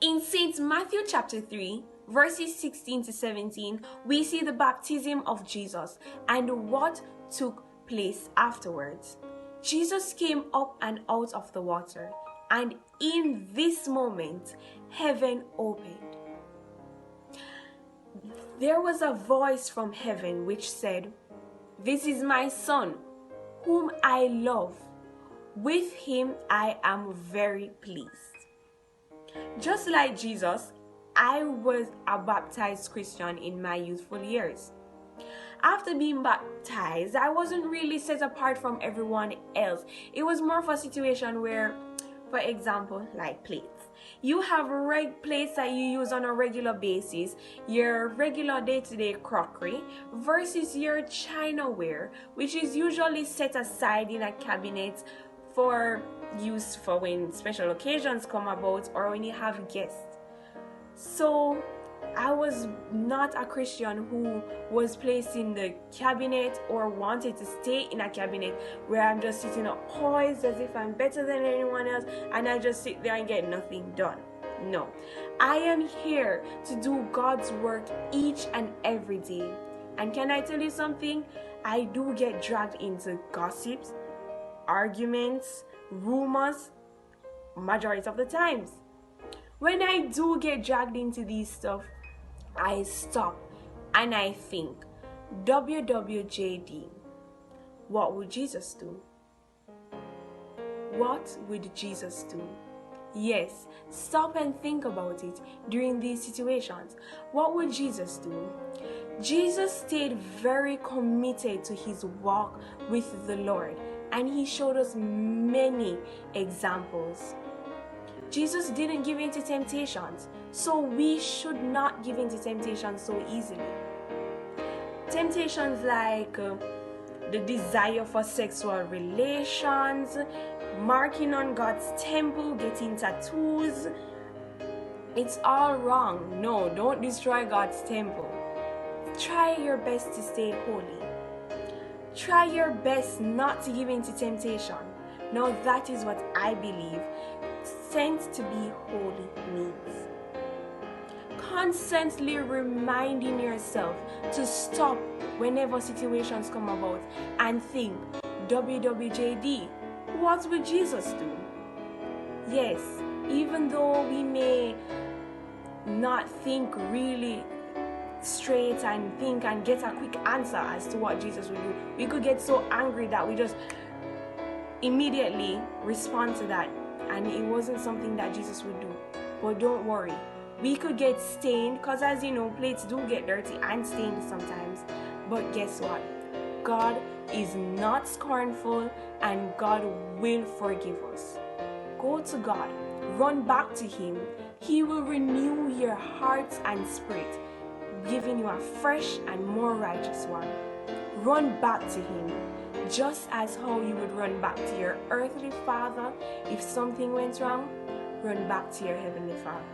In St. Matthew chapter 3, verses 16 to 17, we see the baptism of Jesus and what took place afterwards. Jesus came up and out of the water, and in this moment, heaven opened. There was a voice from heaven which said, "This is my Son, whom I love. With him I am very pleased." Just like Jesus, I was a baptized Christian in my youthful years. After being baptized, I wasn't really set apart from everyone else. It was more of a situation where, for example, like plates. You have plates that you use on a regular basis, your regular day-to-day crockery, versus your chinaware, which is usually set aside in a cabinet for use for when special occasions come about or when you have guests. So I was not a Christian who was placed in the cabinet or wanted to stay in a cabinet where I'm just sitting up poised as if I'm better than anyone else and I just sit there and get nothing done. No, I am here to do God's work each and every day. And can I tell you something? I do get dragged into gossips, arguments, rumors, majority of the times. When I do get dragged into these stuff, I stop and I think, WWJD, what would Jesus do? What would Jesus do? Yes, stop and think about it during these situations. What would Jesus do? Jesus stayed very committed to his walk with the Lord, and he showed us many examples. Jesus didn't give in to temptations, so we should not give in to temptations so easily. Temptations like the desire for sexual relations, marking on God's temple, getting tattoos. It's all wrong. No, don't destroy God's temple. Try your best to stay holy. Try your best not to give in to temptation. Now that is what I believe sent to be holy means. Constantly reminding yourself to stop whenever situations come about and think, WWJD, what would Jesus do? Yes, even though we may not think really straight and think and get a quick answer as to what Jesus would do, we could get so angry that we just immediately respond to that, and it wasn't something that Jesus would do. But don't worry, we could get stained, because as you know, plates do get dirty and stained sometimes. But guess what? God is not scornful, and God will forgive us. Go to God, run back to him. He will renew your heart and spirit, giving you a fresh and more righteous one. Run back to him, just as how you would run back to your earthly father if something went wrong. Run back to your heavenly Father.